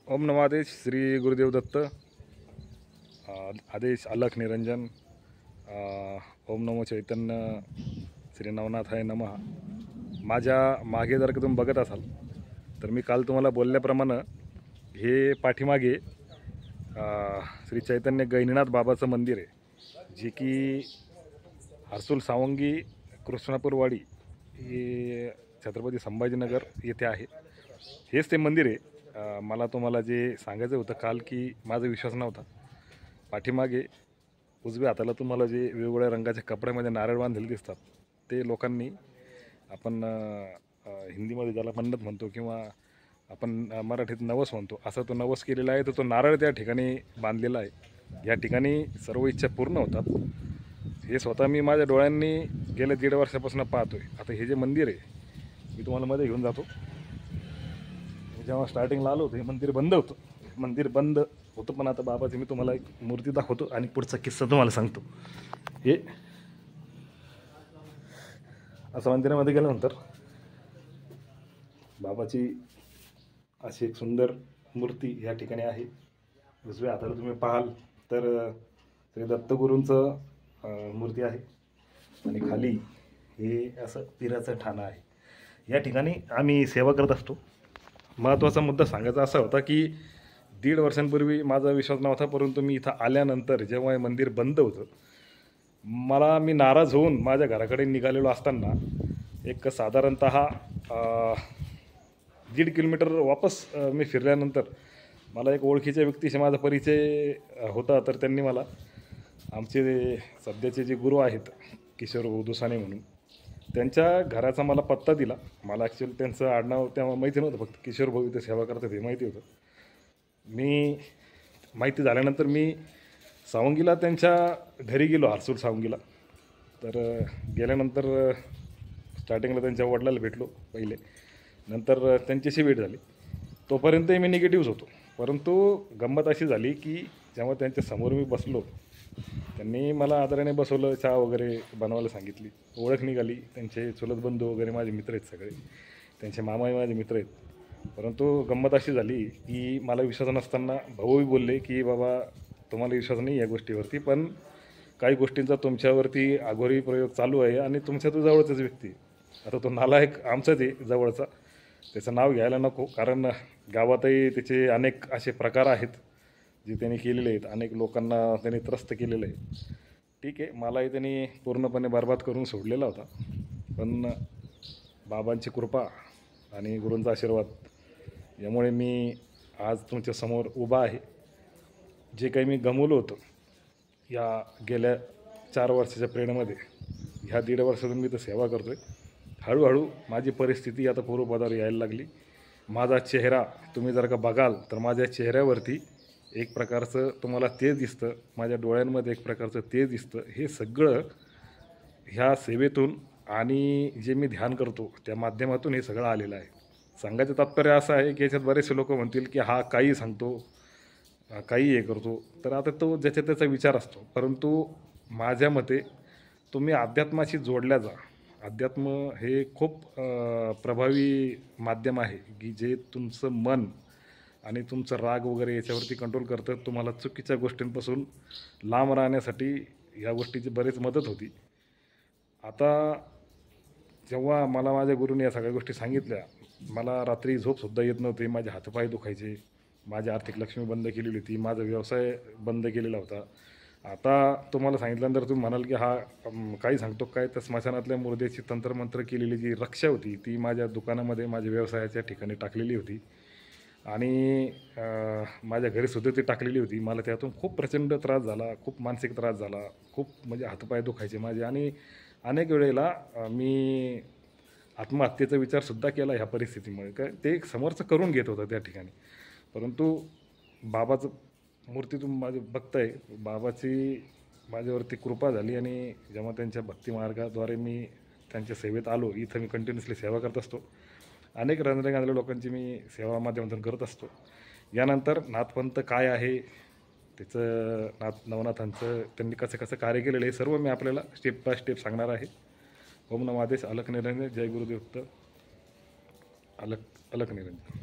ओम नमः आदेश श्री गुरुदेव दत्त आदेश अलख निरंजन ओम नमो चैतन्य श्री नवनाथाय नमः। माझ्या मागे जर का तुम्ही बघत असाल तर मी काल तुम्हाला बोलल्याप्रमाणे हे पाठीमागे श्री चैतन्य गहिनीनाथ बाबाचं मंदिर आहे, जे की हर्सुल सावंगी कृष्णापूरवाडी हे छत्रपती संभाजीनगर येथे आहे। हेच ते मंदिर आहे। मला तुम्हाला जे सांगायचं होतं काल की माझा विश्वास नव्हता। पाठीमागे उजव्या हाताला तुम्हाला जे वेगवेगळ्या रंगाच्या कपड्यामध्ये नारळ बांधलेले दिसतात ते लोकांनी आपण हिंदीमध्ये ज्याला मन्नत म्हणतो किंवा आपण मराठीत नवस म्हणतो, असं तो नवस केलेला आहे। तर तो नारळ त्या ठिकाणी बांधलेला आहे। या ठिकाणी सर्व इच्छा पूर्ण होतात। हे स्वतः मी माझ्या डोळ्यांनी गेल्या 1.5 वर्षापासून पाहतोय। आता हे जे मंदिर आहे मी तुम्हाला मध्ये घेऊन जातो। जेव्हा स्टार्टिंगला आलो होतो हे मंदिर बंद होतं। मंदिर बंद होतं पण आता बाबाची मी तुम्हाला एक मूर्ती दाखवतो आणि पुढचा किस्सा तुम्हाला सांगतो। हे असं मंदिरामध्ये गेल्यानंतर बाबाची अशी एक सुंदर मूर्ती या ठिकाणी आहे। उजव्या हाताला तुम्ही पाहाल तर श्री दत्तगुरूंचं मूर्ती आहे आणि खाली हे असं पिराचं ठाणं आहे। या ठिकाणी आम्ही सेवा करत असतो। महत्त्वाचा मुद्दा सांगायचा असा होता की 1.5 वर्षांपूर्वी माझा विश्वास नव्हता, परंतु मी इथं आल्यानंतर जेव्हा हे मंदिर बंद होतं, मी नाराज होऊन माझ्या घराकडे निघालेलो असताना एक साधारणतः 1.5 किलोमीटर वापस मी फिरल्यानंतर मला एक ओळखीच्या व्यक्तीशी माझा परिचय होता। तर त्यांनी मला आमचे सध्याचे जे गुरु आहेत किशोर दुसाने म्हणून, त्यांच्या घराचा मला पत्ता दिला। मला ॲक्च्युअली त्यांचं आडनाव तेव्हा माहिती नव्हतं, फक्त किशोर भाऊ इथे सेवा करतात हे माहिती होतं। मी माहिती झाल्यानंतर मी सावंगीला त्यांच्या घरी गेलो, हर्सुल सावंगीला। तर गेल्यानंतर स्टार्टिंगला त्यांच्या वडिलाला भेटलो पहिले, नंतर त्यांच्याशी भेट झाली। तोपर्यंतही मी निगेटिव्हच होतो, परंतु गंमत अशी झाली की जेव्हा त्यांच्या समोर मी बसलो, त्यांनी मला आदराने बसवलं, चहा वगैरे बनवायला सांगितली, ओळख निघाली। त्यांचे चुलत बंधू वगैरे माझे मित्र आहेत सगळे, त्यांचे मामाही माझे मित्र आहेत। परंतु गंमत अशी झाली की मला विश्वास नसताना भाऊही बोलले की बाबा तुम्हाला विश्वास नाही या गोष्टीवरती, पण काही गोष्टींचा तुमच्यावरती अघोरी प्रयोग चालू आहे आणि तुमच्या तो जवळचाच व्यक्ती, आता तो नालायक आमचाच आहे जवळचा, त्याचं नाव घ्यायला नको, कारण गावातही त्याचे अनेक असे प्रकार आहेत जे त्यांनी केलेले आहेत। अनेक लोकांना त्यांनी त्रस्त केलेलं आहे। ठीक आहे, मलाही त्यांनी पूर्णपणे बरबाद करून सोडलेला होता, पण बाबांची कृपा आणि गुरूंचा आशीर्वाद यामुळे मी आज तुमच्यासमोर उभा आहे। जे काही मी गमावलं होतं या गेल्या 4 वर्षाच्या प्रेरणेमध्ये, ह्या 1.5 वर्षातून मी तर सेवा करतो आहे। हळूहळू माझी परिस्थिती आता पूर्वपदावर यायला लागली। माझा चेहरा तुम्ही जर का बघाल तर माझ्या चेहऱ्यावरती एक प्रकारचं तुम्हाला तेज दिसतं, माझ्या डोळ्यांमध्ये एक प्रकारचं तेज दिसतं। हे सगळं ह्या सेवेतून आणि जे मी ध्यान करतो त्या माध्यमातून हे सगळं आलेलं आहे। सांगायचं तात्पर्य असं आहे की याच्यात बरेचसे लोक म्हणतील की हा काही सांगतो, काही हे करतो, तर आता तो ज्याच्या त्याचा विचार असतो। परंतु माझ्या मते तुम्ही अध्यात्माशी जोडल्या जा। अध्यात्म हे खूप प्रभावी माध्यम आहे की जे तुमचं मन आणि तुमचं राग वगैरे याच्यावरती कंट्रोल करतं। तुम्हाला चुकीच्या गोष्टींपासून लांब राहण्यासाठी ह्या गोष्टीची बरीच मदत होती। आता जेव्हा मला माझ्या गुरूने या सगळ्या गोष्टी सांगितल्या, मला रात्री झोपसुद्धा येत नव्हती, माझे हातपाय दुखायचे, माझी आर्थिक लक्ष्मी बंद केलेली होती, माझा व्यवसाय बंद केलेला होता। आता तुम्हाला सांगितल्यानंतर तुम्ही म्हणाल की हा काही सांगतो काय, तर स्मशानातल्या मुर्द्याची तंत्रमंत्र केलेली जी रक्षा होती ती माझ्या दुकानामध्ये माझ्या व्यवसायाच्या ठिकाणी टाकलेली होती आणि माझ्या घरीसुद्धा ती टाकलेली होती। मला त्यातून खूप प्रचंड त्रास झाला, खूप मानसिक त्रास झाला, खूप म्हणजे हातपाय दुखायचे माझे आणि अनेक वेळेला मी आत्महत्येचा विचारसुद्धा केला ह्या परिस्थितीमुळे। काय ते एक समोरचं करून घेत होतं त्या ठिकाणी, परंतु बाबाचं मूर्ती तुम्ही माझी बघताय, बाबाची माझ्यावरती कृपा झाली आणि जेव्हा त्यांच्या भक्ती मार्गाद्वारे मी त्यांच्या सेवेत आलो, इथं मी कंटिन्युअसली सेवा करत असतो। अनेक रंजले लोकांची मी सेवा माध्यमातून करत असतो। यानंतर नाथपंथ काय आहे, त्याचं नवनाथांचं त्यांनी कसं कसं कार्य केलेलं हे सर्व मी आपल्याला स्टेप बाय स्टेप सांगणार आहे। ओम नमः आदेश अलख निरंजन, जय गुरुदेव दत्त, अलख निरंजन।